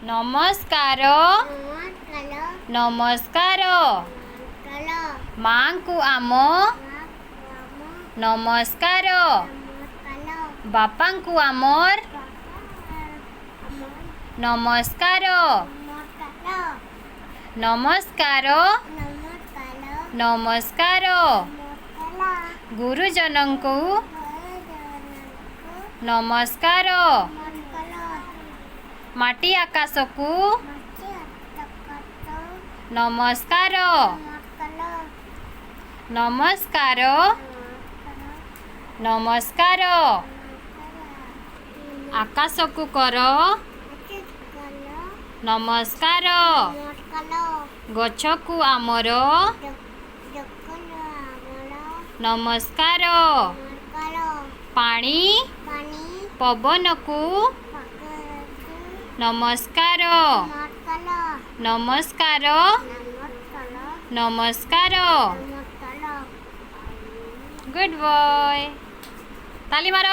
ନମସ୍କାର ନମସ୍କାର ମାଙ୍କୁ ଆମ ନମସ୍କାର ବାପାଙ୍କୁ ଆମର ନମସ୍କାର ନମସ୍କାର ନମସ୍କାର ଗୁରୁଜନଙ୍କୁ ନମସ୍କାର ମାଟି ଆକାଶକୁ ନମସ୍କାର ନମସ୍କାର ନମସ୍କାର ଆକାଶକୁ କର ନମସ୍କାର ଗଛକୁ ଆମର ନମସ୍କାର ପାଣି ପବନକୁ ନମସ୍କାର ନମସ୍କାର ନମସ୍କାର ଗୁଡ୍ ବୟ ତାଲି ମାର।